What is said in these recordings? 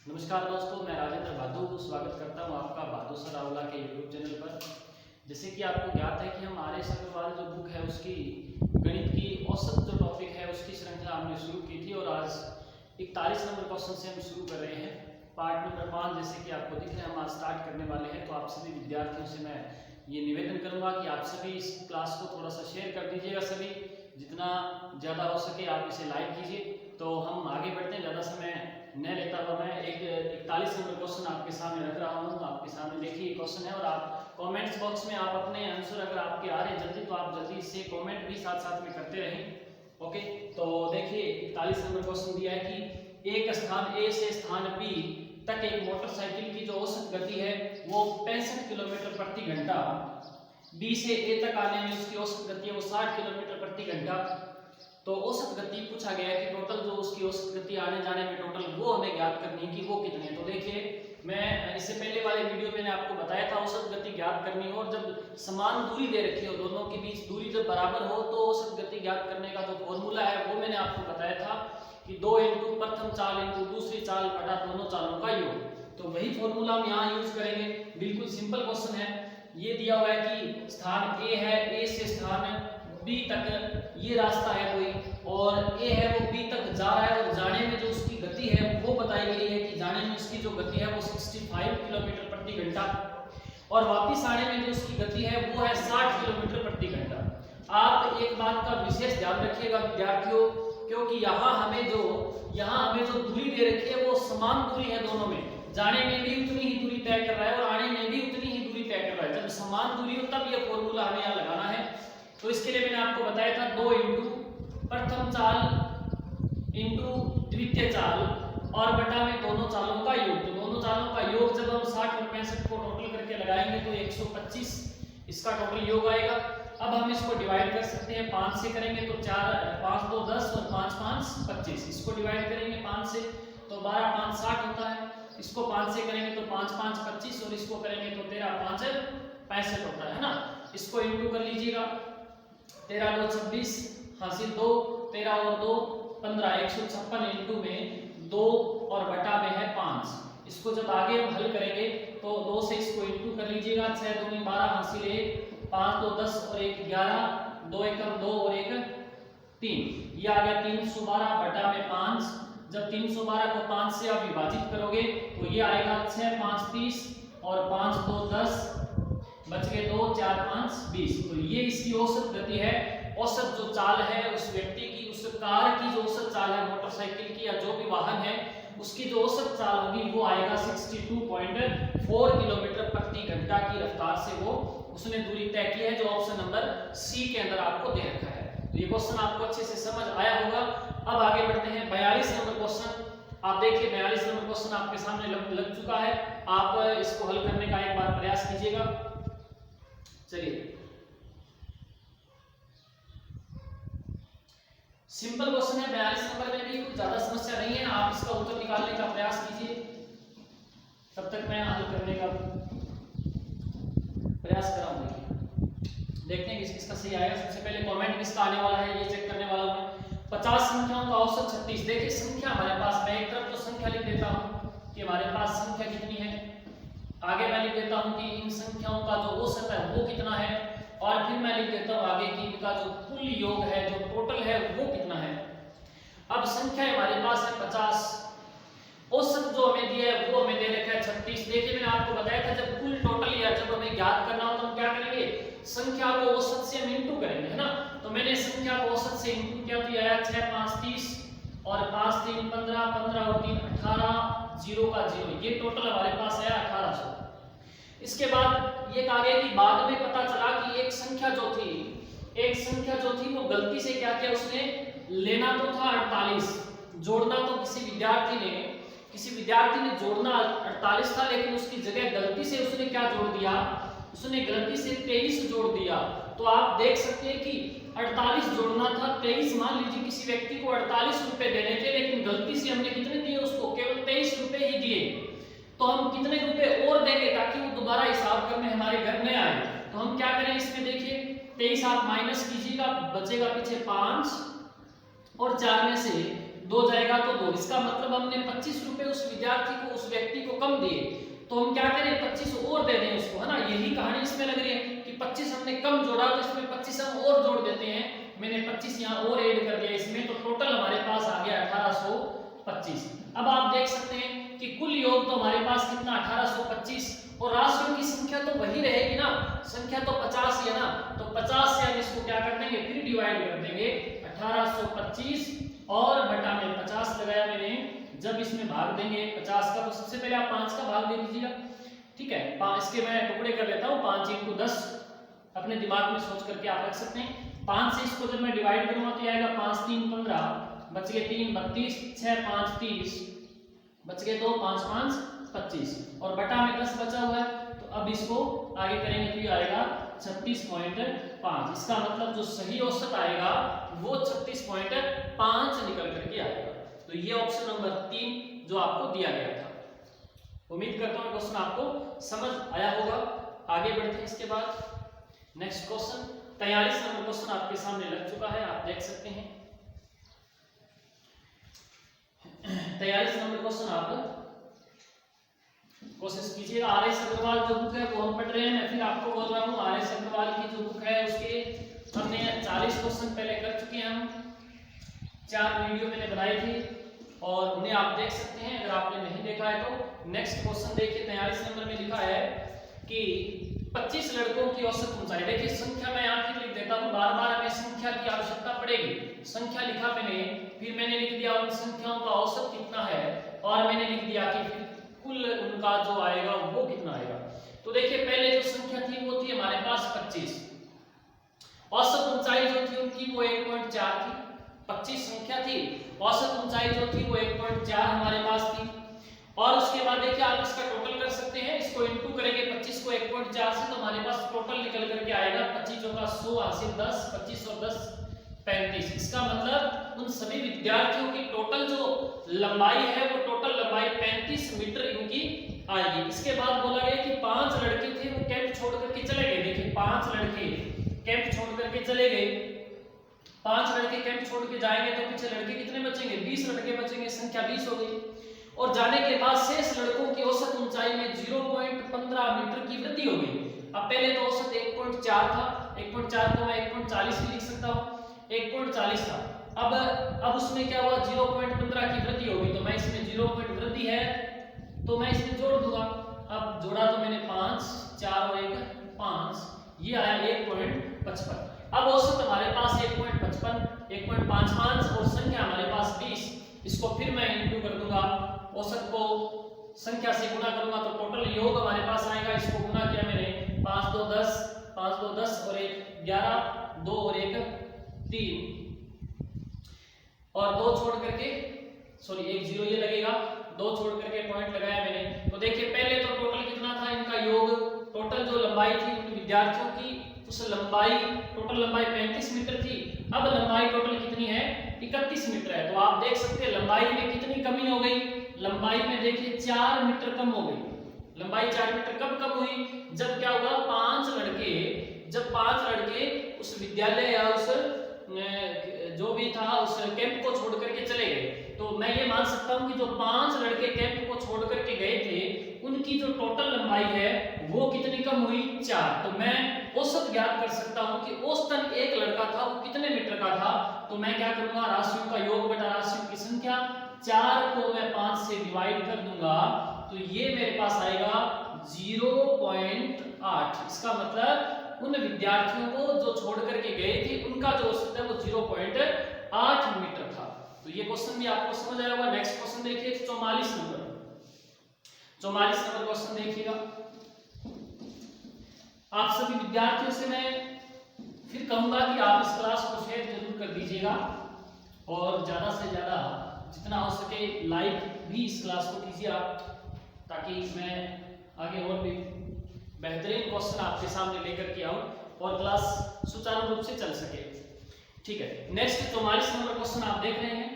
नमस्कार दोस्तों, मैं राजेंद्र भादु स्वागत करता हूं आपका भादु सर आंवला के यूट्यूब चैनल पर। जैसे कि आपको ज्ञात है कि हम आर्य अग्रवाल जो बुक है उसकी गणित की औसत जो टॉपिक है उसकी श्रृंखला हमने शुरू की थी और आज 41 नंबर क्वेश्चन से हम शुरू कर रहे हैं। पार्ट नंबर 5 जैसे कि आपको दिख रहा है हम आज स्टार्ट करने वाले हैं। तो आप सभी विद्यार्थियों से मैं ये निवेदन करूँगा कि आप सभी इस क्लास को थोड़ा सा शेयर कर दीजिएगा, सभी जितना ज़्यादा हो सके आप इसे लाइक कीजिए। तो हम आगे बढ़ते हैं, ज़्यादा समय न लेता हुआ मैं एक 41 नंबर क्वेश्चन आपके सामने रख रहा हूँ। आपके सामने देखिए क्वेश्चन है और आप कमेंट्स बॉक्स में आप अपने आंसर अगर आपके आ रहे हैं जल्दी तो आप जल्दी से कमेंट भी साथ साथ में करते रहें। ओके, तो देखिए 41 नंबर क्वेश्चन दिया है कि एक स्थान ए से स्थान बी तक एक मोटरसाइकिल की जो औसत गति है वो 65 किलोमीटर प्रति घंटा, बी से ए तक आने में उसकी औसत गति है वो 60 किलोमीटर प्रति घंटा। तो औसत गति पूछा गया है कि टोटल जो उसकी औसत गति आने जाने में टोटल वो हमें ज्ञात करनी है कि वो कितनी है। तो देखिए मैं इससे पहले वाले वीडियो में आपको बताया था औसत गति ज्ञात करनी हो और जब समान दूरी दे रखी हो, दोनों के बीच दूरी जब बराबर हो तो औसत गति ज्ञात करने का जो फॉर्मूला है वो मैंने आपको बताया था कि 2 इंटू प्रथम चाल इंटू दूसरी चाल बटा दोनों चालों का योग। तो वही फॉर्मूला हम यहाँ यूज करेंगे। बिल्कुल सिंपल क्वेश्चन है। ये दिया हुआ है कि स्थान ए है, ए से स्थान बी तक ये रास्ता है कोई और ए है वो बी तक जा रहा है और जाने में जो उसकी गति है वो बताई गई है कि जाने में उसकी जो गति है वो 65 किलोमीटर प्रति घंटा और वापस आने में जो उसकी गति है वो है 60 किलोमीटर प्रति घंटा। आप एक बात का विशेष ध्यान रखिएगा विद्यार्थियों, क्योंकि यहाँ हमें जो दूरी दे रखी है वो समान दूरी है दोनों में। जाने में भी उतनी ही दूरी तय कर रहा है और आने में भी उतनी ही दूरी तय कर रहा है। जब समान दूरी हो तब ये फॉर्मूला हमें यहाँ लगाना है। तो इसके लिए मैंने आपको बताया था 2 इंटू प्रथम चाल इंटू द्वितीय चाल और बटा में दोनों चालों का योग। तो दोनों चालों का योग जब हम 60 और 65 को टोटल करके लगाएंगे तो 125 इसका टोटल योग आएगा। अब हम इसको डिवाइड कर सकते हैं 5 से करेंगे तो 4 5 2 10 और 5 5 25। इसको डिवाइड करेंगे 5 से तो 12 5 60 होता है। इसको 5 से करेंगे तो 5 5 25 और इसको करेंगे तो 13 5 65 होता है ना। इसको इंटू कर लीजिएगा, 13 2 26 हासिल 2, 13 और 2 15, 156 इंटू में 2 और बटा में है 5। इसको जब आगे हम हल करेंगे तो 2 से इसको इंटू कर लीजिएगा, 6 2 12 हासिल 1, 5 2 10 और 1 11, 2 एकम 2 और 1 3। ये आ गया 312 बटा में 5। जब 312 को 5 से आप विभाजित करोगे तो ये आएगा 6 5 30 और 5 2 10 बच गए 2 4 5 20। तो ये इसकी औसत गति है। औसत जो चाल है उस व्यक्ति की, उस कार की जो औसत चाल है, मोटरसाइकिल की या जो भी वाहन है उसकी जो औसत चाल होगी वो आएगा 62.4 किलोमीटर प्रति घंटा की रफ्तार से वो उसने दूरी तय की है, जो ऑप्शन नंबर सी के अंदर आपको दे रखा है। तो ये क्वेश्चन आपको अच्छे से समझ आया होगा। अब आगे बढ़ते हैं 42 नंबर क्वेश्चन। आप देखिए 42 नंबर क्वेश्चन आपके सामने लग चुका है। आप इसको हल करने का एक बार प्रयास कीजिएगा। चलिए सिंपल क्वेश्चन है। 42 नंबर में भी कुछ ज्यादा समस्या नहीं है। आप इसका उत्तर निकालने का प्रयास कीजिए, तब तक मैं हल करने का प्रयास कर रहा हूं। देखते हैं किसका सही आएगा। सबसे पहले कमेंट किसका आने वाला है ये चेक करने वाला हूं। 50 संख्याओं का औसत 36। देखिए संख्या हमारे पास, मैं एक तरफ तो संख्या लिख देता हूं कि हमारे पास संख्या कितनी है, आगे मैं लिख देता हूं कि इन संख्याओं का जो औसत है वो कितना है और फिर मैं लिख देता हूं आगे कि इनका जो कुल योग है, जो टोटल है वो कितना है। अब संख्या हमारे पास है 50, औसत जो हमें दिया है वो हमें दे रखा है 36। देखिए मैंने आपको बताया था जब कुल टोटल या जब हमें ज्ञात करना हो तो हम क्या करेंगे, संख्या को औसत से हम इंटू करेंगे, है ना। तो मैंने संख्या को औसत से इंटू किया तो आया 6 5 30 और 5 3 15, 15 और 3 18, 0 का 0। ये टोटल हमारे पास आया 1800। इसके बाद ये आगे की बाद में पता चला कि एक संख्या जो थी वो गलती से क्या किया, उसने लेना तो था 48, जोड़ना तो किसी विद्यार्थी ने जोड़ना 48 था, लेकिन उसकी जगह गलती से उसने क्या जोड़ दिया, उसने गलती से 23 जोड़ दिया। तो आप देख सकते हैं कि 48 जोड़ना था 23। मान लीजिए किसी व्यक्ति को 48 रुपए देने थे, लेकिन गलती से हमने कितने दिए उसको, केवल 23 रुपए ही दिए। तो हम कितने रुपए और देंगे ताकि वो दोबारा हिसाब करने हमारे घर में आए। तो हम क्या करें इसमें, देखिए 23 आप माइनस कीजिएगा, बचेगा पीछे 5 और 4 में से 2 जाएगा तो 2। इसका मतलब हमने 25 रुपए उस विद्यार्थी को उस व्यक्ति को कम दिए तो हम क्या करें 25 और दे दें उसको, है ना। यही कहानी इसमें लग रही है कि 25 हमने कम जोड़ा तो इसमें 25 हम और जोड़ देते हैं। मैंने 25 यहाँ और ऐड कर दिया इसमें, तो टोटल हमारे पास आ गया 1825। अब आप देख सकते हैं कि कुल योग तो हमारे पास कितना 1825, और राशियों की संख्या तो वही रहेगी ना, संख्या तो 50 है ना, तो 50 से हम इसको क्या कर देंगे फिर डिवाइड कर देंगे 1825 और बटा में 50 लगाया मैंने। जब इसमें भाग देंगे 50 का, तो सबसे पहले आप 5 का भाग दे दीजिएगा, ठीक है। इसके मैं टुकड़े कर लेता हूँ, 5 × 10 अपने दिमाग में सोच करके आप रख सकते हैं। 5 से इसको जब मैं डिवाइड करूंगा तो आएगा 5 × 3 = 15, बच गए 3 = 32, 6 × 5 = 30, बच गए 2 5 × 5 = 25 और बटा में 10 बचा हुआ है। तो अब इसको आगे करेंगे तो ये आएगा 36.5। इसका मतलब जो सही औसत आएगा वो 36.5 निकल करके आएगा। तो ये ऑप्शन नंबर 3 जो आपको दिया गया था। उम्मीद करता हूँ क्वेश्चन आपको समझ आया होगा। आगे बढ़ते हैं इसके बाद नेक्स्ट क्वेश्चन। 43 नंबर क्वेश्चन आपके सामने लग चुका है, आप देख सकते हैं। 43 नंबर क्वेश्चन आप कोशिश कीजिएगा। आर.एस. अग्रवाल जो बुक है वो हम पढ़ रहे हैं, मैं फिर आपको बोल रहा हूँ आर.एस. अग्रवाल की जो बुक है उसके हमने 40 क्वेश्चन पहले कर चुके हैं। हम 4 वीडियो मैंने बनाई थी और उन्हें आप देख सकते हैं अगर आपने नहीं देखा है तो। नेक्स्ट क्वेश्चन देखिए, 43 नंबर में लिखा है कि 25 लड़कों की औसत ऊंचाई। देखिए संख्या मैं यहाँ फिर लिख देता हूँ, बार बार हमें संख्या की आवश्यकता पड़ेगी। संख्या लिखा मैंने, फिर मैंने लिख दिया उन संख्याओं का औसत कितना है और मैंने लिख दिया कि फिर कुल उनका जो आएगा वो कितना आएगा। तो देखिए पहले जो संख्या थी वो थी हमारे पास 25, औसत ऊंचाई जो थी उनकी वो 1.4 थी। 25 संख्या थी, औसत ऊंचाई जो थी वो 1.4 हमारे पास थी। और उसके बाद देखिए आप इसका टोटल कर सकते हैं, इसको इनटू करेंगे 25 को 1.4 से तो हमारे पास टोटल निकल करके आएगा 25 × 100 हासिल 10, 25 और 10 35। इसका मतलब उन सभी विद्यार्थियों की टोटल जो लंबाई है वो टोटल लंबाई 35 मीटर इनकी आएगी। इसके बाद बोला गया कि 5 लड़के थे वो कैंप छोड़ करके चले गए। देखिए 5 लड़के कैंप छोड़ करके चले गए, 5 लड़के कैंप छोड़ के जाएंगे तो पीछे लड़के कितने बचेंगे, 20 लड़के बचेंगे, संख्या 20 हो गई। और जाने के बाद शेष लड़कों की औसत ऊंचाई में 0.15 मीटर की वृद्धि हो गई। अब पहले तो औसत 1.4 था, 1.4 को मैं 1.40 भी लिख सकता हूँ, 1.40 था। अब उसमें क्या हुआ 0.15 की वृद्धि हो गई, तो मैं इसमें 0 वृद्धि है तो मैं इसमें जोड़ दूंगा। अब जोड़ा तो मैंने 5, 4 और 1 5, ये आया 1.55। अब औसत हमारे पास 1.55, 1.55 और संख्या हमारे पास 20। इसको फिर मैं इंटू कर दूंगा, औसत को संख्या से गुणा करूंगा तो टोटल योग हमारे पास आएगा। इसको गुणा किया मैंने, 5 2 10, 5 2 10 और 1 11, 2 और 1 3 और 2 छोड़ करके सॉरी 1 0 ये लगेगा, 2 छोड़ करके पॉइंट लगाया मैंने। तो देखिए पहले तो टोटल कितना था इनका योग, टोटल जो लंबाई थी उन विद्यार्थियों की उस लंबाई टोटल लंबाई 35 मीटर थी। अब लंबाई टोटल कितनी है 31 मीटर है। तो आप देख सकते हैं लंबाई में कितनी कमी हो गई, लंबाई में देखिए 4 मीटर कम हो गई। लंबाई 4 मीटर कब कम हुई, जब क्या हुआ 5 लड़के उस विद्यालय या उस जो भी था उस कैंप को छोड़ करके चले गए। तो मैं ये मान सकता हूं कि जो 5 लड़के कैंप को छोड़ करके गए थे उनकी जो टोटल लंबाई है वो कितनी कम हुई 4। तो मैं औसत ज्ञात कर सकता हूं कि औसतन एक लड़का था वो कितने मीटर का था। तो मैं क्या करूंगा, राशियों का योग बटा राशियों की संख्या, 4 को मैं 5 से डिवाइड कर दूंगा तो ये मेरे पास आएगा 0.8। इसका मतलब उन विद्यार्थियों को जो छोड़ करके गए थे उनका जो औसत है वो 0.8 मीटर था। तो ये क्वेश्चन भी आपको समझ आया होगा। नेक्स्ट क्वेश्चन देखिए 44 नंबर क्वेश्चन देखिएगा। आप सभी विद्यार्थियों से मैं फिर कहूंगा कि आप इस क्लास को शेयर जरूर कर दीजिएगा और ज्यादा से ज्यादा जितना हो सके लाइक भी इस क्लास को कीजिए आप, ताकि मैं आगे और भी बेहतरीन क्वेश्चन आपके सामने लेकर के आऊं और क्लास सुचारू रूप से चल सके। ठीक है, नेक्स्ट 44 नंबर क्वेश्चन आप देख रहे हैं।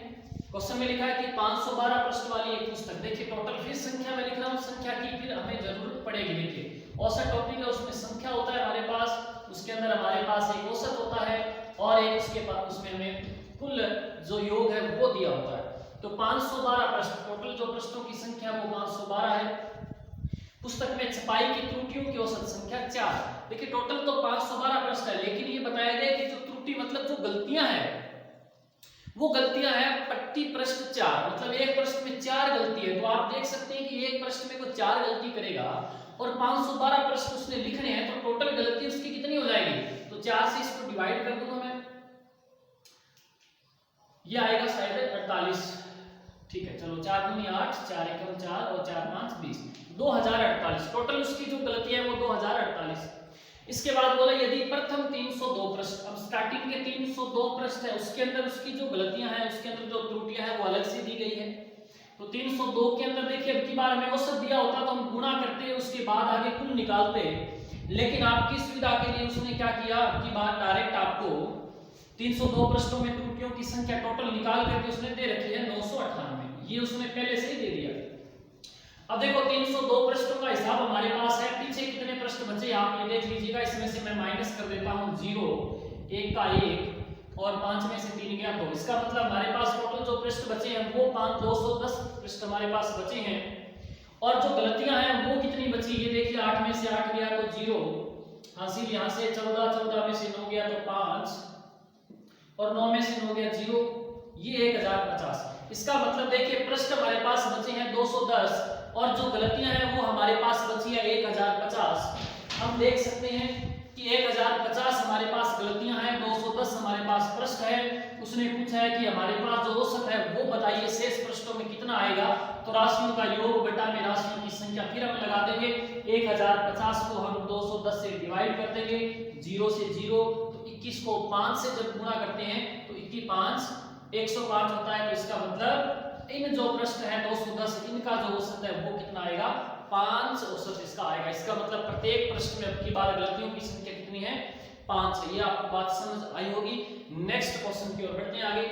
क्वेश्चन में लिखा है कि 512 पृष्ठ वाली एक पुस्तक। देखिए टोटल फिर संख्या में लिख रहा हूं, संख्या की फिर हमें जरूरत पड़ेगी। देखिए औसत टॉपिक है, उसमें संख्या होता है हमारे पास, उसके अंदर हमारे पास एक औसत होता है और एक उसके पास उसमें हमें कुल जो योग है वो दिया होता है। तो 512 प्रश्न, टोटल जो प्रश्नों की संख्या वो 512 है। पुस्तक में छपाई की त्रुटियों की औसत संख्या 4। देखिए टोटल तो 512 प्रश्न है, लेकिन ये बताया गया कि जो त्रुटि मतलब जो गलतियां हैं वो गलतियां हैं प्रति प्रश्न 4, मतलब एक प्रश्न में 4 गलती है। तो आप देख सकते हैं कि एक प्रश्न में वो 4 गलती करेगा और 512 प्रश्न उसने लिखने हैं, तो टोटल गलती उसकी कितनी हो जाएगी? तो 4 से इसको डिवाइड कर दूंगा मैं, ये आएगा शायद 48। ठीक है, चलो 4 दूनी 8, 4 एकम 4 और 4 5 20, 2048 टोटल उसकी जो गलतियां है वो 2048। इसके बाद बोला यदि प्रथम 302 प्रश्न, अब स्टार्टिंग के 302 प्रश्न है उसके अंदर उसकी जो गलतियां हैं, उसके अंदर जो त्रुटियां हैं वो अलग से दी गई है। तो 302 के अंदर देखिए अब की बार हमें औसत दिया होता तो हम गुणा करते, उसके बाद आगे कुल निकालते, लेकिन आपकी सुविधा के लिए उसने क्या किया, अब की बार डायरेक्ट आपको 302 प्रश्नों में त्रुटियों की संख्या टोटल निकाल करके उसने दे रखी है 998, ये उसने पहले से ही दे दिया। अब देखो 302 प्रश्नों का हिसाब हमारे पास है, पीछे कितने प्रश्न बचे आप ये देख लीजिएगा। इसमें से मैं माइनस कर देता हूं 0, 1 का 1 और 5 में से 3 गया 2। इसका मतलब हमारे पास टोटल जो प्रश्न बचे हैं वो 210 प्रश्न हमारे पास बचे हैं। और जो गलतियां हैं वो कितनी बची, ये देखिए 8 में से 8 गया तो 0, हासिल यहां से 14, 14 में से 9 गया तो 5 और 9 में से 9 गया 0, ये 1050। इसका मतलब देखिए प्रश्न हमारे पास बचे हैं 210 और जो गलतियां हैं वो हमारे पास बची है 1050। हम देख सकते हैं कि 1050 हमारे पास गलतियां हैं, 210 हमारे पास प्रश्न है। उसने पूछा है कि हमारे पास जो औसत है वो बताइए शेष प्रश्नों में कितना आएगा। तो राशियों का योग बटा में राशियों की संख्या फिर हम लगा देंगे, 1050 को हम 210 से डिवाइड कर देंगे, 0 से 0, तो 21 को 5 से जब गुणा करते हैं तो 21 5 105 होता है। तो इसका मतलब इन जो प्रश्न है 210 इनका जो औसत है वो कितना आएगा, 5 औसत इसका आएगा। इसका मतलब प्रत्येक प्रश्न में अब की बार गलतियों की संख्या कितनी है, 5 है। ये आपको बात समझ आई होगी। नेक्स्ट क्वेश्चन की ओर बढ़ते हैं आगे।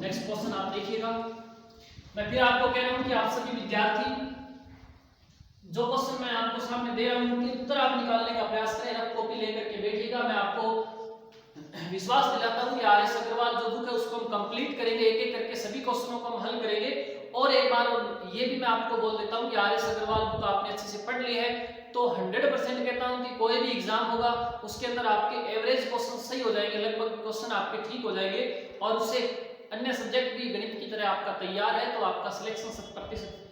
नेक्स्ट क्वेश्चन आप देखिएगा। मैं फिर आपको कह रहा हूं कि आप सभी विद्यार्थी जो क्वेश्चन मैं आपको सामने दे रहा हूं उनके उत्तर आप निकालने का प्रयास करें, रफ कॉपी लेकर के बैठिएगा। मैं आपको विश्वास दिलाता हूं कि आर.एस. अग्रवाल जो बुक है उसको हम कंप्लीट करेंगे, एक एक करके सभी क्वेश्चनों को हम हल करेंगे। और एक बार ये भी मैं आपको बोल देता हूं कि आर.एस. अग्रवाल बुक आपने अच्छे से पढ़ ली है तो 100% कहता हूं कि कोई भी एग्जाम होगा उसके अंदर आपके एवरेज क्वेश्चन सही हो जाएंगे, लगभग क्वेश्चन आपके ठीक हो जाएंगे और उससे अन्य सब्जेक्ट भी गणित की तरह आपका तैयार है, तो आपका सिलेक्शन 100%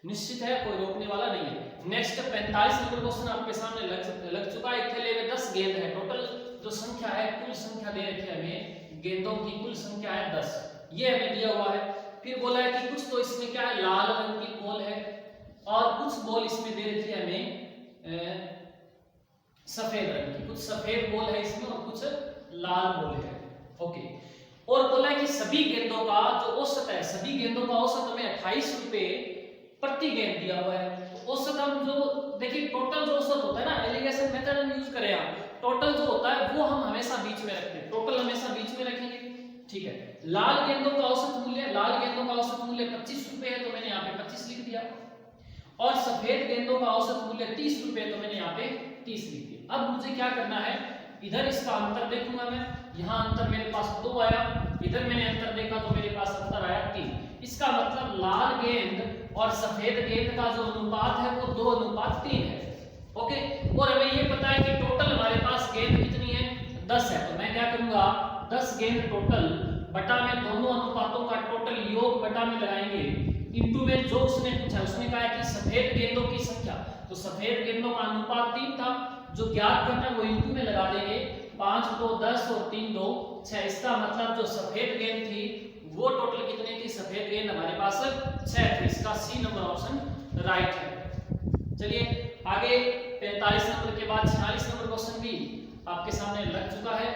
निश्चित है, कोई रोकने वाला नहीं है। नेक्स्ट 45 नंबर क्वेश्चन आपके सामने लग चुका है। एक थैले में 10 गेंद है, टोटल जो संख्या है कुल संख्या दे रखी है हमें, गेंदों की कुल संख्या है 10, ये हमें दिया हुआ है। फिर बोला है कि कुछ तो इसमें क्या है, लाल रंग की बॉल है और कुछ बॉल इसमें दे रखी है हमें सफेद रंग की, कुछ सफेद बॉल है इसमें और कुछ लाल बॉल है। ओके, और बोला है कि सभी गेंदों का जो औसत है, सभी गेंदों का औसत हमें 28 रुपए प्रति गेंद दिया हुआ है। तो औसत हम जो देखिए टोटल जो औसत होता है ना, एलिगेशन मेथड हम यूज करें, आप टोटल जो होता है वो हम हमेशा बीच में रखते हैं, टोटल हमेशा बीच में रखेंगे। ठीक है, लाल गेंदों का औसत मूल्य, लाल गेंदों का औसत मूल्य 25 रुपए है तो मैंने यहाँ पे 25 लिख दिया, और सफेद गेंदों का औसत मूल्य 30 रुपए तो मैंने यहाँ पे 30 लिख दिया। अब मुझे क्या करना है, इधर इसका अंतर देखूंगा मैं, यहाँ अंतर मेरे पास 2 आया, इधर मैंने अंतर देखा तो मेरे पास अंतर आया 3। इसका मतलब लाल गेंद और सफेद गेंद का जो अनुपात है वो 2:3 है। ओके, और हमें ये पता है कि टोटल हमारे पास गेंद कितनी है, 10 है। तो मैं क्या करूंगा, 10 गेंद टोटल बटा में दोनों अनुपातों का टोटल योग बटा में लगाएंगे, इंटू में जो उसने पूछा, उसने कहा है कि सफेद गेंदों की संख्या, तो सफेद गेंदों का अनुपात 3 था, जो ज्ञात करना है वो इंटू में लगा देंगे, 5 2 10 और 3 2 6। इसका मतलब जो सफेद गेंद थी वो टोटल कितनी थी, सफेद गेंद हमारे पास 6 थी। इसका सी नंबर ऑप्शन राइट है। चलिए आगे 45 नंबर के बाद 46 नंबर क्वेश्चन भी आपके सामने लग चुका है।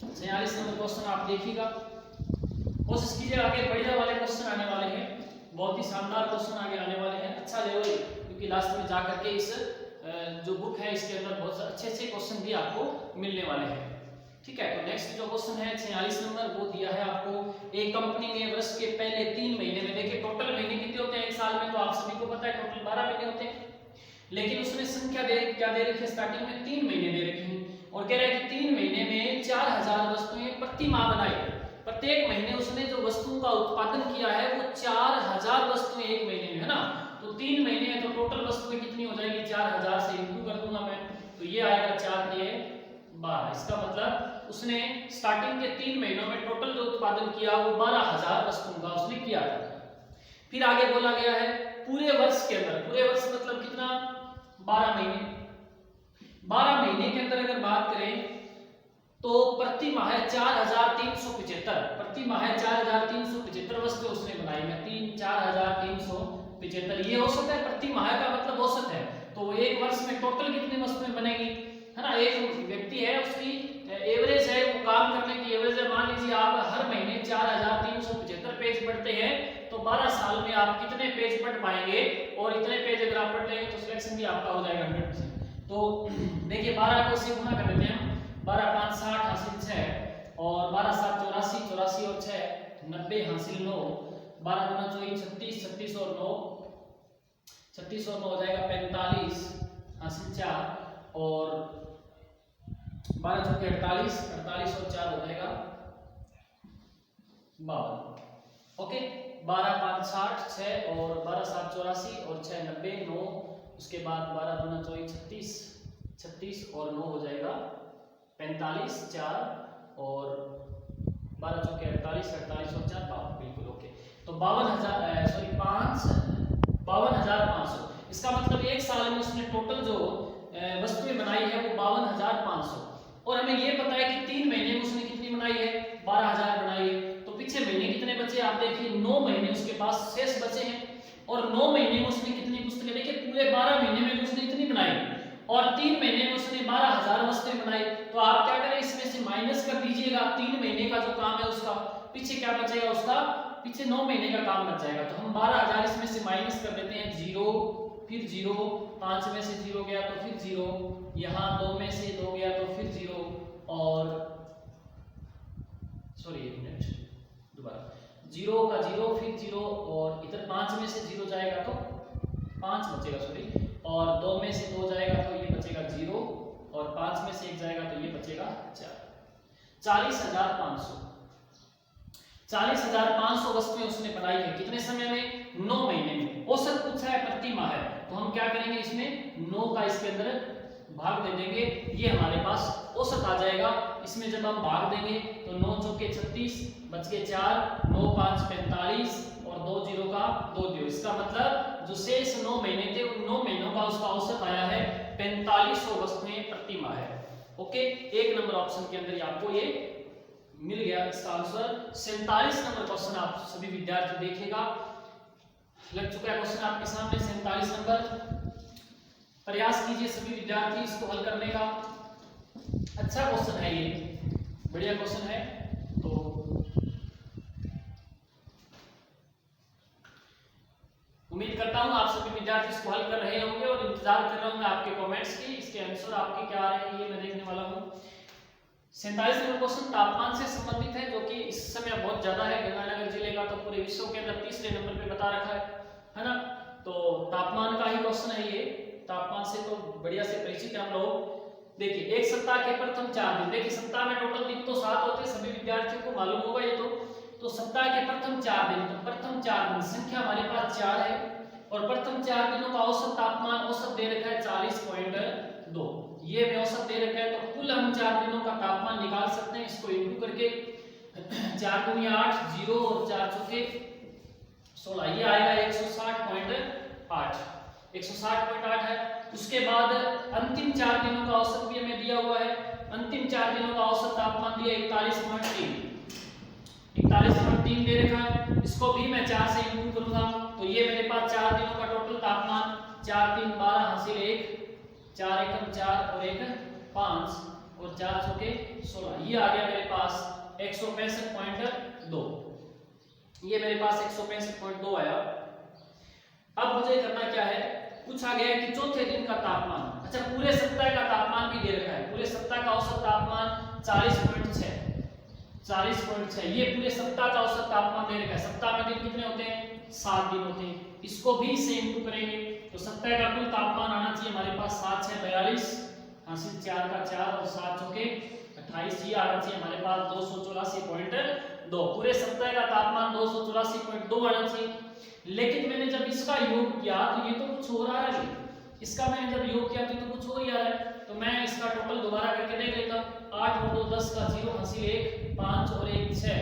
46 नंबर क्वेश्चन आप देखिएगा, कोशिश कीजिए आगे बढ़िया वाले क्वेश्चन आने वाले हैं, बहुत ही शानदार क्वेश्चन आगे आने वाले हैं, अच्छा लेवल, क्योंकि लास्ट में जाकर के इस जो बुक है इसके अंदर बहुत अच्छे अच्छे क्वेश्चन भी आपको मिलने वाले हैं। ठीक है, तो नेक्स्ट जो क्वेश्चन है 46 नंबर, वो दिया है आपको, एक कंपनी ने वर्ष के पहले 3 महीने में, देखिए टोटल महीने कितने होते हैं एक साल में, तो आप सभी को पता है टोटल 12 महीने होते हैं, लेकिन उसने संख्या क्या दे रखी है, स्टार्टिंग में 3 महीने दे रखी है और कह रहा है कि 3 महीने में 4000 वस्तुएं प्रति माह बनाई। प्रत्येक महीने उसने जो वस्तुओं का उत्पादन किया है वो 4000 वस्तुएं एक महीने में, है ना। तो 3 महीने है तो टोटल वस्तुएं कितनी हो जाएगी, 4000 से इंटू कर दूंगा मैं, तो ये आएगा 4 के 12। इसका मतलब उसने स्टार्टिंग के 3 महीनों में टोटल जो उत्पादन किया वो 12000 वस्तुओं का उसने किया था। फिर आगे बोला गया है पूरे वर्ष के अंदर, पूरे वर्ष मतलब कितना, 12 महीने, 12 महीने के अंदर अगर बात करें तो प्रति माह 4375, प्रति माह 4375 वस्तुएं उसने बनाई है। 4375 ये औसत है, प्रति माह का मतलब औसत है। तो एक वर्ष में टोटल कितनी वस्तुएं बनेगी, है ना। एक व्यक्ति है उसकी एवरेज है, वो काम करने की एवरेज है, मान लीजिए आप हर महीने 4375 पेज पढ़ते हैं तो 12 साल में आप कितने पेज पढ़ पाएंगे, और इतने पेज अगर आप पढ़ लेंगे तो सिलेक्शन भी आपका हो जाएगा 100%। तो देखिए 12 को से गुना कर देते हैं, 12 5 60 हासिल 6, और 12 7 84, 84 और 6 90 हासिल 9, 12 गुना 24 36, 36 और 9, 36 और 9 हो जाएगा 45 हासिल 4, और 12 चौके 48, 48 और 4 हो जाएगा 52। ओके, 12 5 60 6, और 12 7 84 और 6 90 9, उसके बाद 12 गुना 24 36, 36 और 9 हो जाएगा 45 4, और 12 चौके 48, 48 और 4 52। बिल्कुल ओके। तो 52,500। इसका मतलब एक साल में उसने टोटल जो वस्तुएं बनाई है वो 52,500, और हमें ये पता है कि 3 महीने में उसने कितनी बनाई है, 12000 बनाई है। तो पीछे महीने कितने बचे आप देखिए, 9 महीने उसके पास शेष बचे हैं, और 9 महीने में उसने कितनी पुस्तकें, देखिए पूरे 12 महीने में उसने इतनी बनाई, और 3 महीने में उसने 12000 वस्तुएं बनाई। तो आप क्या करें, इसमें से माइनस कर दीजिएगा 3 महीने का जो काम है उसका, पीछे क्या बचेगा उसका, पीछे 9 महीने का काम बच जाएगा। तो हम 12000 इसमें से माइनस कर देते हैं, 0 फिर 0, 5 में से 0 गया तो फिर 0, यहाँ 2 में से 2 गया तो फिर 0, और सॉरी 1 मिनट दोबारा, 0 का 0 फिर 0, और इधर 5 में से 0 जाएगा तो 5 बचेगा, सॉरी, और 2 में से 2 जाएगा तो ये बचेगा 0, और 5 में से 1 जाएगा तो ये बचेगा 4। 40,500, 40,500 वस्तुएं उसने बनाई है कितने समय में, 9 महीने में। औसत पूछा है प्रति माह है, तो हम क्या करेंगे, इसमें 9 का इसके अंदर भाग दे देंगे, ये हमारे पास औसत आ जाएगा। इसमें जब हम भाग देंगे तो 9 चौके 36, बच के 4, 9 5 45, और 2 0 का 2 0। इसका मतलब जो शेष 9 महीने थे उन 9 महीनों का उसका औसत आया है 4500 वस्तुएं प्रति माह है। ओके, 1 नंबर ऑप्शन के अंदर आपको ये मिल गया इसका आंसर। 47 नंबर क्वेश्चन आप सभी विद्यार्थी देखिएगा, लग चुका है क्वेश्चन आपके सामने 47 नंबर। प्रयास कीजिए सभी विद्यार्थी इसको हल करने का। अच्छा क्वेश्चन है ये, बढ़िया क्वेश्चन है। तो उम्मीद करता हूं आप सभी विद्यार्थी इसको हल कर रहे होंगे, और इंतजार कर रहा हूं मैं आपके कमेंट्स की, इसके आंसर आपके क्या आ रहे हैं ये मैं देखने वाला हूं। 47 नंबर क्वेश्चन तापमान से संबंधित है, जो कि इस समय बहुत ज्यादा है गंगानगर जिले का, तो पूरे विश्व के अंदर तीसरे नंबर पे बता रखा है ना। तो तापमान का ही क्वेश्चन है ये, तापमान से तो बढ़िया से परिचित है हम लोग। देखिए एक सप्ताह के प्रथम 4 दिन, देखिए सप्ताह में टोटल दिन तो 7 होते हैं, सभी विद्यार्थियों को मालूम होगा ये तो सप्ताह के प्रथम 4 दिन, तो प्रथम 4 दिन संख्या हमारे पास 4 है, और प्रथम 4 दिनों का औसत तापमान औसत दे रखा है 40.2, ये में औसत दे रखा है। तो कुल हम 4 दिनों का तापमान निकाल सकते हैं, इसको इंटू करके 4 दूनी 8, 0 और 4 चौके 16, ये आएगा 160.8, 160.8 है। उसके बाद अंतिम 4 दिनों का औसत भी हमें दिया हुआ है, अंतिम 4 दिनों का औसत तापमान दिया 41.3, 41.3 दे रखा है। इसको भी मैं 4 से इंटू करूंगा तो ये मेरे पास 4 दिनों का टोटल तापमान 4 3 12 हासिल 1, 4 एकम 4 और 1 5 और 4 चौके 16, ये आ गया मेरे पास 165.2, ये मेरे पास 165.2 आया। अब मुझे करना क्या है, पूछा गया है कि चौथे दिन का तापमान, अच्छा पूरे सप्ताह का तापमान भी दे रखा है, पूरे सप्ताह का औसत तापमान 40.6, 40.6, ये पूरे सप्ताह का औसत तापमान दे रखा है। सप्ताह में दिन कितने होते हैं, 7 दिन होते हैं, इसको भी से इंटू करेंगे तो सप्ताह का कुल तापमान आना चाहिए हमारे पास 7 6 42 हासिल 4 का 4 और 7 चौके 28, ये आना चाहिए हमारे पास 284.2 2। पूरे सप्ताह का तापमान 284.2 आना चाहिए। लेकिन मैंने जब इसका योग किया तो ये तो कुछ हो रहा है, इसका मैंने जब योग किया तो कुछ हो ही आ रहा है। तो मैं इसका टोटल दोबारा करके देख लेता हूँ। 8 और 2 10 का 0 हासिल 1, 5 और 1 6,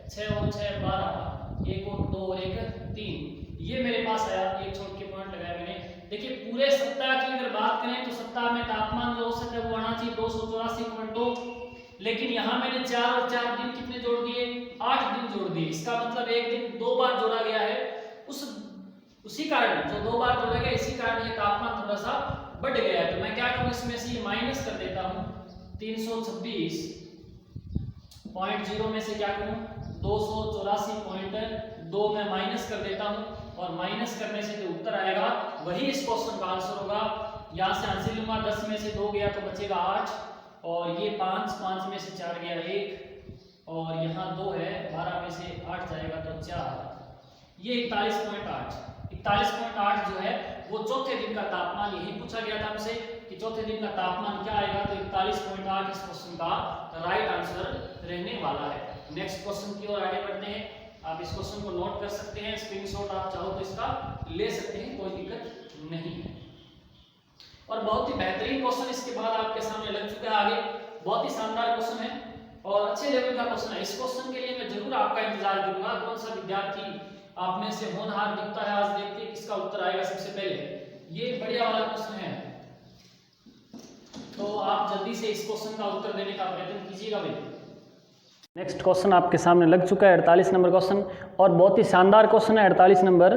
6 और 6 12, 1 और 2 और 1 3, ये मेरे पास आया। एक छोड़ के पॉइंट लगाया मैंने। देखिए पूरे सप्ताह की अगर बात करें तो सप्ताह में तापमान जो औसत है वो आना चाहिए 284.2, लेकिन यहाँ मैंने 4 और 4 दिन कितने जोड़ दिए, 8 दिन जोड़ दिए। इसका मतलब एक दिन 2 बार जोड़ा गया है, उसी कारण जो 2 बार जोड़ा गया इसी कारण ये तापमान थोड़ा सा बढ़ गया है। तो मैं क्या करूँ, इसमें से ये माइनस कर देता हूँ। 326.0 में से क्या करूँ, 284.2 में माइनस कर देता हूँ, और माइनस करने से जो उत्तर आएगा वही इस क्वेश्चन का आंसर होगा। यहाँ से हासिल लूंगा, 10 में से 2 गया तो बचेगा 8, और ये 5 में से 4 गया 1, और यहाँ 2 है, 12 में से 8 जाएगा तो 4, ये 41.8 जो है वो चौथे दिन का तापमान। यही पूछा गया था हमसे कि चौथे दिन का तापमान क्या आएगा, तो 41.8 इस क्वेश्चन का राइट आंसर रहने वाला है। नेक्स्ट क्वेश्चन की ओर आगे बढ़ते हैं। आप इस क्वेश्चन को नोट कर सकते हैं, स्क्रीनशॉट आप चाहो तो इसका ले सकते हैं, कोई दिक्कत नहीं है। और बहुत ही बेहतरीन क्वेश्चन इसके बाद आपके सामने लग चुका है आगे। बहुत ही शानदार क्वेश्चन है और अच्छे लेवल का क्वेश्चन है। इस क्वेश्चन के लिए मैं जरूर आपका इंतजार करूंगा। कौन सा विद्यार्थी आप में से होनहार दिखता है, आज देखते हैं किसका उत्तर आएगा सबसे पहले। ये बढ़िया वाला क्वेश्चन है, तो आप जल्दी से इस क्वेश्चन का उत्तर देने का प्रयत्न कीजिएगा भाई। नेक्स्ट क्वेश्चन आपके सामने लग चुका है, 48 नंबर क्वेश्चन, और बहुत ही शानदार क्वेश्चन है 48 नंबर,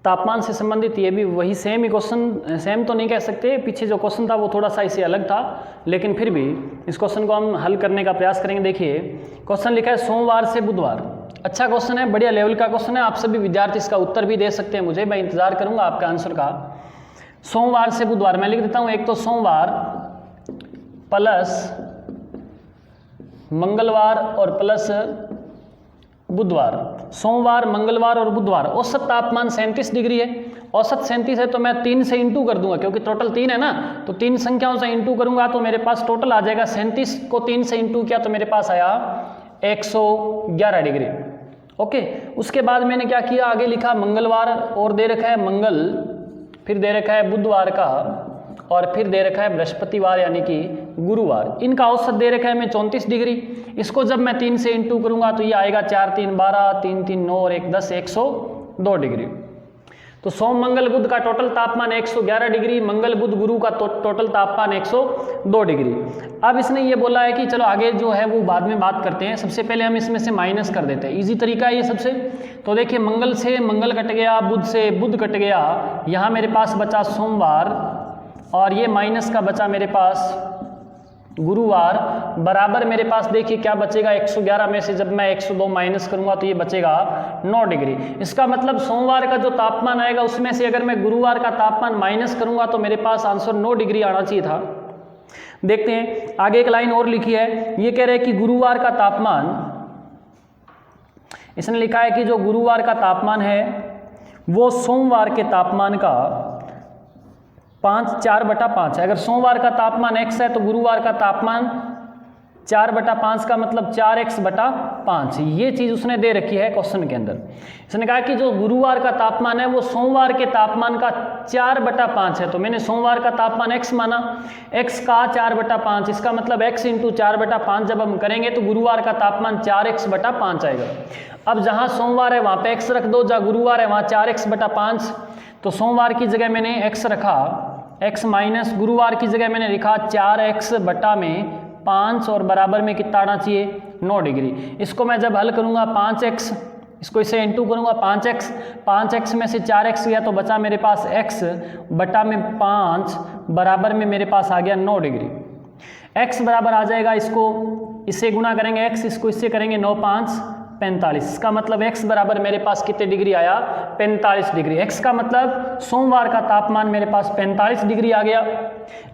तापमान से संबंधित। ये भी वही सेम ही क्वेश्चन, सेम तो नहीं कह सकते, पीछे जो क्वेश्चन था वो थोड़ा सा इसे अलग था, लेकिन फिर भी इस क्वेश्चन को हम हल करने का प्रयास करेंगे। देखिए क्वेश्चन लिखा है सोमवार से बुधवार। अच्छा क्वेश्चन है, बढ़िया लेवल का क्वेश्चन है। आप सभी विद्यार्थी इसका उत्तर भी दे सकते हैं मुझे, मैं इंतजार करूंगा आपका आंसर का। सोमवार से बुधवार मैं लिख देता हूं, एक तो सोमवार प्लस मंगलवार और प्लस बुधवार। सोमवार, मंगलवार और बुधवार औसत तापमान 37 डिग्री है। औसत 37 है तो मैं 3 से इंटू कर दूंगा, क्योंकि टोटल 3 है ना, तो 3 संख्याओं से इंटू करूंगा तो मेरे पास टोटल आ जाएगा 37 को 3 से इंटू किया तो मेरे पास आया 111 डिग्री। ओके, उसके बाद मैंने क्या किया, आगे लिखा मंगलवार, और दे रखा है मंगल, फिर दे रखा है बुधवार का, और फिर दे रखा है बृहस्पतिवार यानी कि गुरुवार। इनका औसत दे रखा है मैं 34 डिग्री। इसको जब मैं 3 से इंटू करूंगा तो ये आएगा 4 3 12, 3 3 9 और 1 10, 102 डिग्री। तो सोम मंगल बुध का टोटल तापमान 111 डिग्री, मंगल बुध गुरु का टोटल तापमान 102 डिग्री। अब इसने ये बोला है कि चलो आगे जो है वो बाद में बात करते हैं, सबसे पहले हम इसमें से माइनस कर देते हैं। इजी तरीका है ये सबसे। तो देखिए मंगल से मंगल कट गया, बुध से बुध कट गया, यहाँ मेरे पास बचा सोमवार, और ये माइनस का बचा मेरे पास गुरुवार, बराबर मेरे पास देखिए क्या बचेगा, 111 में से जब मैं 102 माइनस करूंगा तो ये बचेगा 9 डिग्री। इसका मतलब सोमवार का जो तापमान आएगा उसमें से अगर मैं गुरुवार का तापमान माइनस करूंगा तो मेरे पास आंसर 9 डिग्री आना चाहिए था। देखते हैं आगे एक लाइन और लिखी है, ये कह रहे हैं कि गुरुवार का तापमान, इसने लिखा है कि जो गुरुवार का तापमान है वो सोमवार के तापमान का 4/5 है। अगर सोमवार का तापमान x है तो गुरुवार का तापमान 4/5 का मतलब 4x/5। ये चीज उसने दे रखी है क्वेश्चन के अंदर। इसने कहा कि जो गुरुवार का तापमान है वो सोमवार के तापमान का 4/5 है, तो मैंने सोमवार का तापमान x माना, x का 4/5, इसका मतलब x × 4/5 जब हम करेंगे तो गुरुवार का तापमान 4x/5 आएगा। अब जहां सोमवार है वहां पे x रख दो, जहां गुरुवार है वहां 4x/5, तो सोमवार की जगह मैंने x रखा, x माइनस गुरुवार की जगह मैंने लिखा 4x/5, और बराबर में कितना आना चाहिए, 9 डिग्री। इसको मैं जब हल करूंगा 5x, इसको इसे इंटू करूंगा 5x में से 4x गया तो बचा मेरे पास x/5, बराबर में मेरे पास आ गया 9 डिग्री। x बराबर आ जाएगा, इसको इससे गुना करेंगे x, इसको इससे करेंगे 9 5 45। इसका मतलब x बराबर मेरे पास कितने डिग्री आया, 45 डिग्री। x का मतलब सोमवार का तापमान मेरे पास 45 डिग्री आ गया।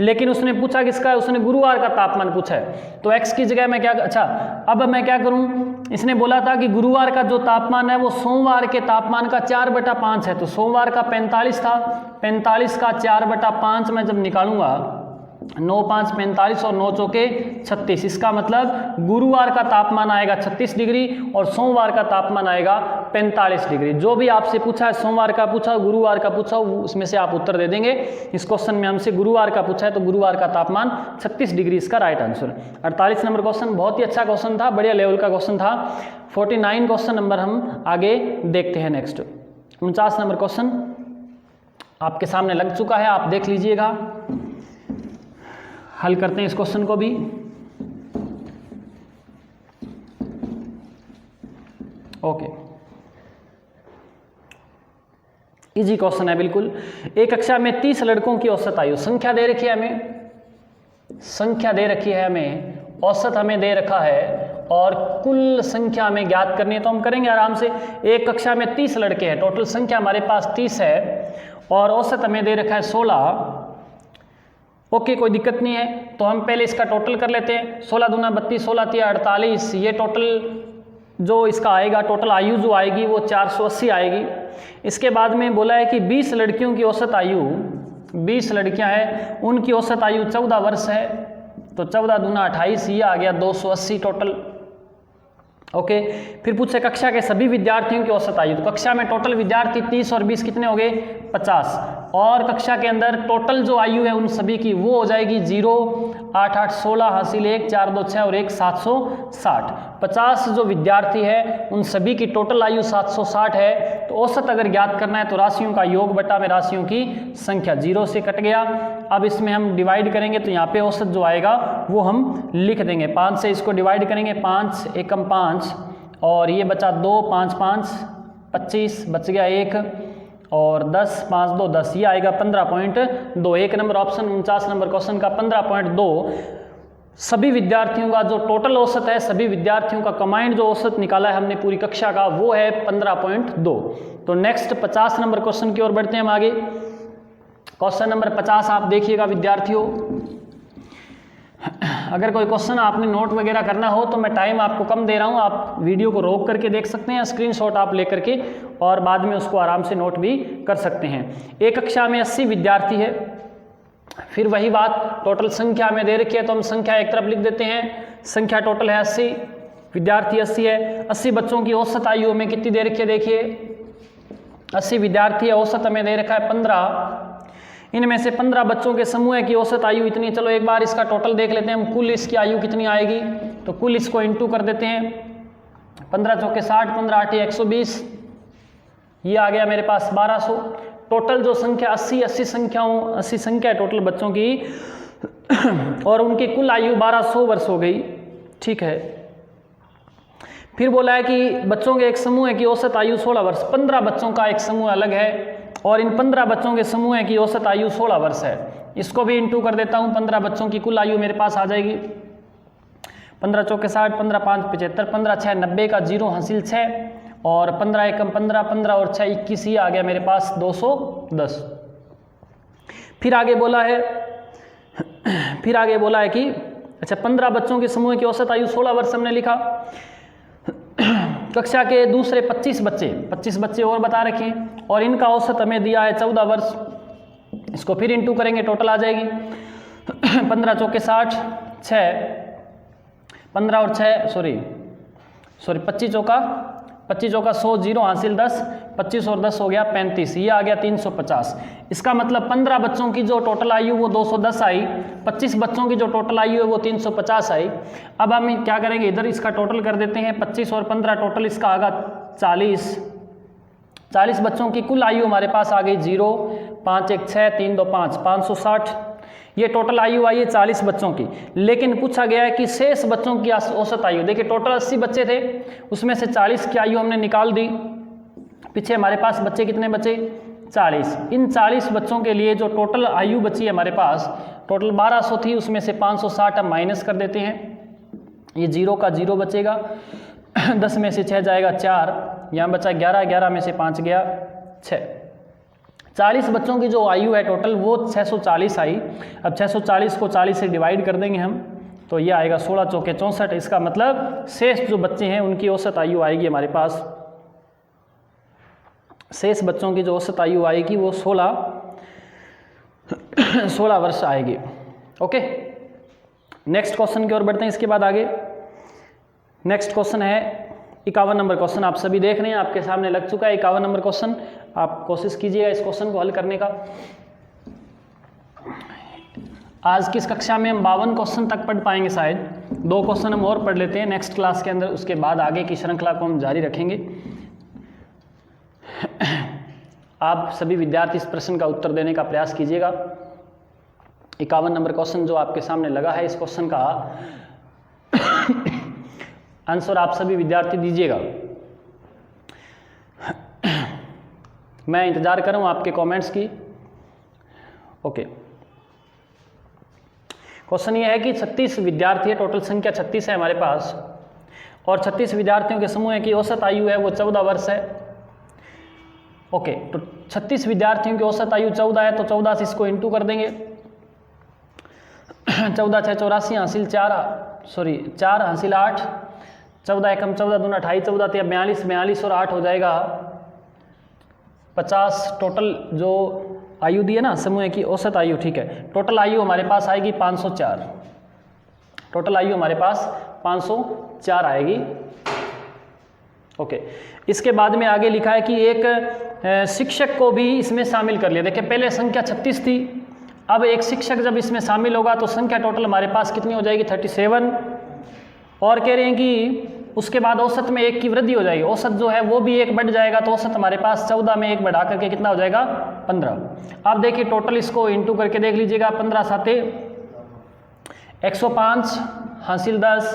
लेकिन उसने पूछा किसका है, उसने गुरुवार का तापमान पूछा है, तो x की जगह मैं क्या, अच्छा अब मैं क्या करूं, इसने बोला था कि गुरुवार का जो तापमान है वो सोमवार के तापमान का 4/5 है, तो सोमवार का 45 था, 45 का 4/5 मैं जब निकालूंगा 9 5 45 और 9 चौके 36। इसका मतलब गुरुवार का तापमान आएगा 36 डिग्री और सोमवार का तापमान आएगा 45 डिग्री। जो भी आपसे पूछा है, सोमवार का पूछा, गुरुवार का पूछा, उसमें से आप उत्तर दे देंगे। इस क्वेश्चन में हमसे गुरुवार का पूछा है तो गुरुवार का तापमान 36 डिग्री इसका राइट आंसर। 48 नंबर क्वेश्चन बहुत ही अच्छा क्वेश्चन था, बढ़िया लेवल का क्वेश्चन था। 49 क्वेश्चन नंबर हम आगे देखते हैं नेक्स्ट। 49 नंबर क्वेश्चन आपके सामने लग चुका है, आप देख लीजिएगा। हल करते हैं इस क्वेश्चन को भी। ओके, इजी क्वेश्चन है बिल्कुल। एक कक्षा में 30 लड़कों की औसत आयु, संख्या दे रखी है हमें, संख्या दे रखी है हमें, औसत हमें दे रखा है और कुल संख्या हमें ज्ञात करनी है। तो हम करेंगे आराम से। एक कक्षा में 30 लड़के हैं, टोटल संख्या हमारे पास 30 है और औसत हमें दे रखा है 16। ओके, कोई दिक्कत नहीं है। तो हम पहले इसका टोटल कर लेते हैं। 16 दूना 32, 16 तिया 48। ये टोटल जो इसका आएगा, टोटल आयु जो आएगी वो 480 आएगी। इसके बाद में बोला है कि 20 लड़कियों की औसत आयु, 20 लड़कियां हैं, उनकी औसत आयु 14 वर्ष है। तो 14 दूना 28, ये आ गया 280 टोटल। ओके, फिर पूछे कक्षा के सभी विद्यार्थियों की औसत आयु। तो कक्षा में टोटल विद्यार्थी 30 और 20 कितने हो गए? 50। और कक्षा के अंदर टोटल जो आयु है उन सभी की वो हो जाएगी 0, 8 8 16 हासिल 1, 4 2 6 और 1 760। 50 जो विद्यार्थी है उन सभी की टोटल आयु 760 है। तो औसत अगर ज्ञात करना है तो राशियों का योग बटा में राशियों की संख्या, 0 से कट गया। अब इसमें हम डिवाइड करेंगे तो यहाँ पे औसत जो आएगा वो हम लिख देंगे। 5 से इसको डिवाइड करेंगे, 5 एकम 5 और ये बचा 2, 5 5 25, बच गया 1 और 10, 5 2 10, ये आएगा 15.2। एक नंबर ऑप्शन 49 नंबर क्वेश्चन का 15.2 सभी विद्यार्थियों का जो टोटल औसत है, सभी विद्यार्थियों का कंबाइंड जो औसत निकाला है हमने पूरी कक्षा का, वो है 15.2। तो नेक्स्ट 50 नंबर क्वेश्चन की ओर बढ़ते हैं हम आगे। क्वेश्चन नंबर 50 आप देखिएगा विद्यार्थियों। अगर कोई क्वेश्चन आपने नोट वगैरह करना हो तो मैं टाइम आपको कम दे रहा हूँ, आप वीडियो को रोक करके देख सकते हैं, स्क्रीनशॉट आप लेकर के और बाद में उसको आराम से नोट भी कर सकते हैं। एक कक्षा में 80 विद्यार्थी है, फिर वही बात टोटल संख्या में दे रखी है तो हम संख्या एक तरफ लिख देते हैं। संख्या टोटल है 80, विद्यार्थी 80 है। 80 बच्चों की औसत आयु हमें कितनी दे रखी है? देखिए 80 विद्यार्थी है, औसत हमें दे रखा है 15। इनमें से 15 बच्चों के समूह की औसत आयु इतनी। चलो एक बार इसका टोटल देख लेते हैं हम, कुल इसकी आयु कितनी आएगी। तो कुल इसको इंटू कर देते हैं, 15 चौके 60, 15 8 120, ये आ गया मेरे पास 1200। टोटल जो संख्या 80 संख्या है टोटल बच्चों की और उनकी कुल आयु 1200 वर्ष हो गई। ठीक है, फिर बोला है कि बच्चों के एक समूह की औसत आयु 16 वर्ष। 15 बच्चों का एक समूह अलग है और इन 15 बच्चों के समूह की औसत आयु 16 वर्ष है। इसको भी इंटू कर देता हूँ, 15 बच्चों की कुल आयु मेरे पास आ जाएगी 15 चौके 60, 15 5 75, 15 6 90 का 0 हासिल 6 और 15 एकम 15, 15 और 6 21, ये आ गया मेरे पास 210। फिर आगे बोला है कि अच्छा 15 बच्चों के समूह की औसत आयु 16 वर्ष हमने लिखा। कक्षा के दूसरे 25 बच्चे और बता रखे और इनका औसत हमें दिया है 14 वर्ष। इसको फिर इंटू करेंगे, टोटल आ जाएगी 15 चौके 60, 6 15 और 6 सॉरी 25 चौका 100, 0 हासिल 10, 25 और 10 हो गया 35, ये आ गया 350। इसका मतलब 15 बच्चों की जो टोटल आयु वो 210 आई, 25 बच्चों की जो टोटल आयु है वो 350 आई। अब हम क्या करेंगे, इधर इसका टोटल कर देते हैं, 25 और 15 टोटल इसका आगा 40 बच्चों की कुल आयु हमारे पास आ गई 0, 5 1 6 3 2 5, 560। ये टोटल आयु आई है 40 बच्चों की। लेकिन पूछा गया है कि शेष बच्चों की औसत आयु। देखिए टोटल 80 बच्चे थे, उसमें से 40 की आयु हमने निकाल दी। पीछे हमारे पास बच्चे कितने बचे? 40। इन 40 बच्चों के लिए जो टोटल आयु बची है हमारे पास, टोटल 1200 थी, उसमें से 560 हम माइनस कर देते हैं। ये 0 का 0 बचेगा, 10 में से 6 जाएगा 4, यहाँ बचा 11, 11 में से 5 गया 6। 40 बच्चों की जो आयु है टोटल वो 640 आई। अब 640 को 40 से डिवाइड कर देंगे हम तो ये आएगा 16 चौके 64। इसका मतलब शेष जो बच्चे हैं उनकी औसत आयु आएगी हमारे पास, शेष बच्चों की जो औसत आयु आएगी वो 16 वर्ष आएगी। ओके, नेक्स्ट क्वेश्चन की ओर बढ़ते हैं इसके बाद आगे। नेक्स्ट क्वेश्चन है 51 नंबर क्वेश्चन, आप सभी देख रहे हैं, आपके सामने लग चुका है 51 नंबर क्वेश्चन। आप कोशिश कीजिएगा इस क्वेश्चन को हल करने का। आज की इस कक्षा में हम 52 क्वेश्चन तक पढ़ पाएंगे, शायद 2 क्वेश्चन हम और पढ़ लेते हैं नेक्स्ट क्लास के अंदर, उसके बाद आगे की श्रृंखला को हम जारी रखेंगे। आप सभी विद्यार्थी इस प्रश्न का उत्तर देने का प्रयास कीजिएगा। 51 नंबर क्वेश्चन जो आपके सामने लगा है, इस क्वेश्चन का आंसर आप सभी विद्यार्थी दीजिएगा। मैं इंतजार कर रहा हूं आपके कमेंट्स की। ओके, क्वेश्चन ये है कि 36 विद्यार्थी है, टोटल संख्या 36 है हमारे पास, और 36 विद्यार्थियों के समूह की औसत आयु है वो 14 वर्ष है। ओके, तो 36 विद्यार्थियों की औसत आयु 14 है, तो 14 से इसको इंटू कर देंगे। 14 6 84 हासिल 4 हासिल 8, 14 एकम 14 दूना 28, 14 3 42, 42 और 8 हो जाएगा 50। टोटल जो आयु दी है ना समूह की औसत आयु, ठीक है, टोटल आयु हमारे पास आएगी 504। टोटल आयु हमारे पास 504 आएगी। ओके, इसके बाद में आगे लिखा है कि एक शिक्षक को भी इसमें शामिल कर लिया। देखिए पहले संख्या 36 थी, अब एक शिक्षक जब इसमें शामिल होगा तो संख्या टोटल हमारे पास कितनी हो जाएगी 37। और कह रहे हैं कि उसके बाद औसत में 1 की वृद्धि हो जाएगी, औसत जो है वो भी 1 बढ़ जाएगा, तो औसत हमारे पास 14 में 1 बढ़ा करके कितना हो जाएगा 15। आप देखिए टोटल इसको इंटू करके देख लीजिएगा, 15 7 105 हासिल 10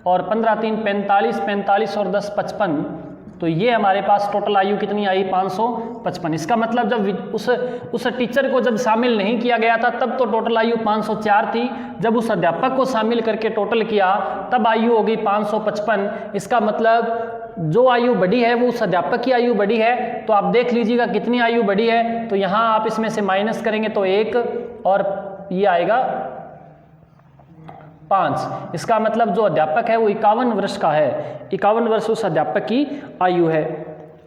और 15 3 45, 45 और 10 55, तो ये हमारे पास टोटल आयु कितनी आई 555। इसका मतलब जब उस टीचर को जब शामिल नहीं किया गया था तब तो टोटल आयु 504 थी, जब उस अध्यापक को शामिल करके टोटल किया तब आयु होगी 555। इसका मतलब जो आयु बढ़ी है वो उस अध्यापक की आयु बढ़ी है। तो आप देख लीजिएगा कितनी आयु बढ़ी है, तो यहाँ आप इसमें से माइनस करेंगे तो 1 और ये आएगा 5। इसका मतलब जो अध्यापक है वो 51 वर्ष का है, 51 वर्ष उस अध्यापक की आयु है।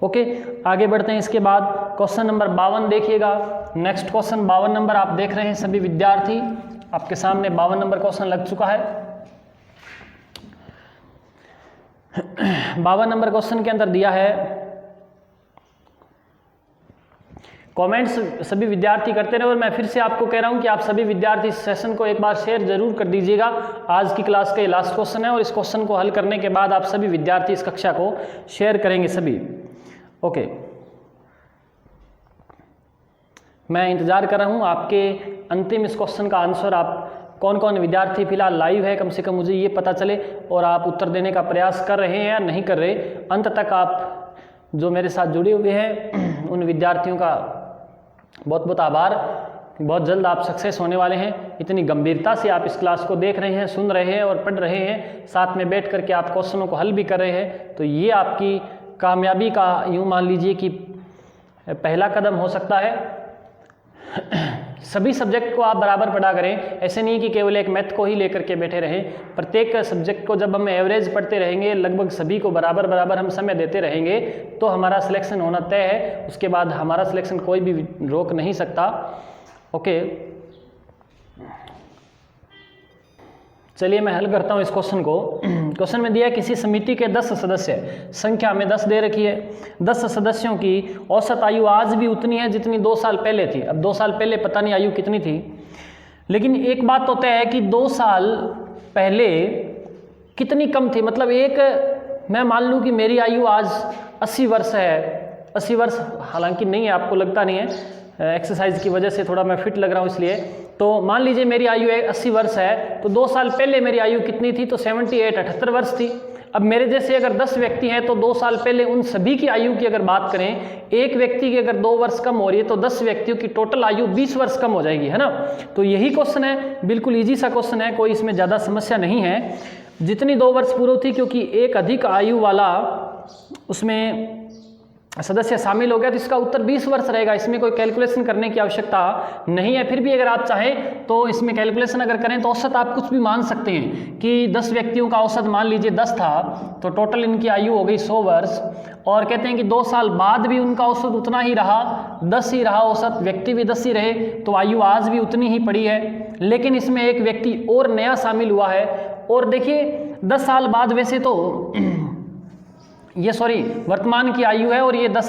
ओके, आगे बढ़ते हैं। इसके बाद क्वेश्चन नंबर 52 देखिएगा। नेक्स्ट क्वेश्चन 52 नंबर आप देख रहे हैं सभी विद्यार्थी, आपके सामने 52 नंबर क्वेश्चन लग चुका है। 52 नंबर क्वेश्चन के अंदर दिया है, कमेंट्स सभी विद्यार्थी करते रहे, और मैं फिर से आपको कह रहा हूं कि आप सभी विद्यार्थी इस सेशन को एक बार शेयर जरूर कर दीजिएगा। आज की क्लास का ये लास्ट क्वेश्चन है और इस क्वेश्चन को हल करने के बाद आप सभी विद्यार्थी इस कक्षा को शेयर करेंगे सभी। ओके, मैं इंतजार कर रहा हूं आपके अंतिम इस क्वेश्चन का आंसर। आप कौन कौन विद्यार्थी फिलहाल लाइव है, कम से कम मुझे ये पता चले, और आप उत्तर देने का प्रयास कर रहे हैं या नहीं कर रहे। अंत तक आप जो मेरे साथ जुड़े हुए हैं उन विद्यार्थियों का बहुत बहुत आभार। बहुत जल्द आप सक्सेस होने वाले हैं। इतनी गंभीरता से आप इस क्लास को देख रहे हैं, सुन रहे हैं और पढ़ रहे हैं, साथ में बैठ करके आप क्वेश्चनों को हल भी कर रहे हैं, तो ये आपकी कामयाबी का यूँ मान लीजिए कि पहला कदम हो सकता है। सभी सब्जेक्ट को आप बराबर पढ़ा करें, ऐसे नहीं कि केवल एक मैथ को ही लेकर के बैठे रहें। प्रत्येक सब्जेक्ट को जब हम एवरेज पढ़ते रहेंगे, लगभग सभी को बराबर बराबर हम समय देते रहेंगे, तो हमारा सिलेक्शन होना तय है। उसके बाद हमारा सिलेक्शन कोई भी रोक नहीं सकता। ओके, चलिए मैं हल करता हूँ इस क्वेश्चन को। क्वेश्चन में दिया है किसी समिति के 10 सदस्य, संख्या में 10 दे रखी है, 10 सदस्यों की औसत आयु आज भी उतनी है जितनी 2 साल पहले थी। अब 2 साल पहले पता नहीं आयु कितनी थी, लेकिन एक बात तो तय है कि 2 साल पहले कितनी कम थी। मतलब एक मैं मान लूँ कि मेरी आयु आज 80 वर्ष है, 80 वर्ष हालांकि नहीं है, आपको लगता नहीं है, एक्सरसाइज की वजह से थोड़ा मैं फिट लग रहा हूँ इसलिए। तो मान लीजिए मेरी आयु 80 वर्ष है, तो 2 साल पहले मेरी आयु कितनी थी, तो 78 वर्ष थी। अब मेरे जैसे अगर 10 व्यक्ति हैं तो 2 साल पहले उन सभी की आयु की अगर बात करें, एक व्यक्ति की अगर 2 वर्ष कम हो रही है तो 10 व्यक्तियों की टोटल आयु 20 वर्ष कम हो जाएगी, है ना। तो यही क्वेश्चन है, बिल्कुल ईजी सा क्वेश्चन है, कोई इसमें ज़्यादा समस्या नहीं है। जितनी 2 वर्ष पूर्व थी, क्योंकि एक अधिक आयु वाला उसमें सदस्य शामिल हो गया तो इसका उत्तर 20 वर्ष रहेगा। इसमें कोई कैलकुलेशन करने की आवश्यकता नहीं है। फिर भी अगर आप चाहें तो इसमें कैलकुलेशन अगर करें तो औसत आप कुछ भी मान सकते हैं कि 10 व्यक्तियों का औसत मान लीजिए 10 था, तो टोटल इनकी आयु हो गई 100 वर्ष, और कहते हैं कि 2 साल बाद भी उनका औसत उतना ही रहा, 10 ही रहा औसत, व्यक्ति भी 10 ही रहे, तो आयु आज भी उतनी ही पड़ी है। लेकिन इसमें एक व्यक्ति और नया शामिल हुआ है, और देखिए 10 साल बाद वैसे तो ये वर्तमान की आयु है और ये 2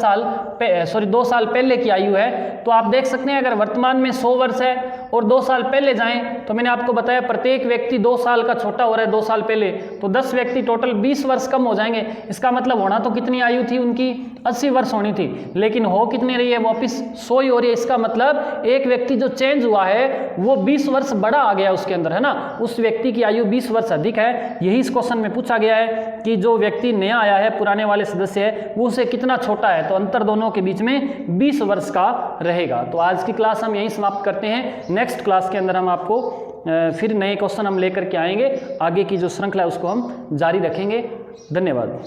साल पहले की आयु है। तो आप देख सकते हैं अगर वर्तमान में 100 वर्ष है और 2 साल पहले जाएं तो मैंने आपको बताया प्रत्येक व्यक्ति 2 साल का छोटा हो रहा है 2 साल पहले, तो 10 व्यक्ति टोटल 20 वर्ष कम हो जाएंगे। इसका मतलब होना तो कितनी आयु थी उनकी, 80 वर्ष होनी थी, लेकिन हो कितनी रही है, वापिस 100 ही हो रही है। इसका मतलब एक व्यक्ति जो चेंज हुआ है वो 20 वर्ष बड़ा आ गया उसके अंदर, है ना, उस व्यक्ति की आयु 20 वर्ष अधिक है। यही इस क्वेश्चन में पूछा गया है कि जो व्यक्ति नया आया है, पुराने वाले सदस्य है, वो उससे कितना छोटा है, तो अंतर दोनों के बीच में 20 वर्ष का रहेगा। तो आज की क्लास हम यहीं समाप्त करते हैं। नेक्स्ट क्लास के अंदर हम आपको फिर नए क्वेश्चन हम लेकर के आएंगे, आगे की जो श्रृंखला है उसको हम जारी रखेंगे। धन्यवाद।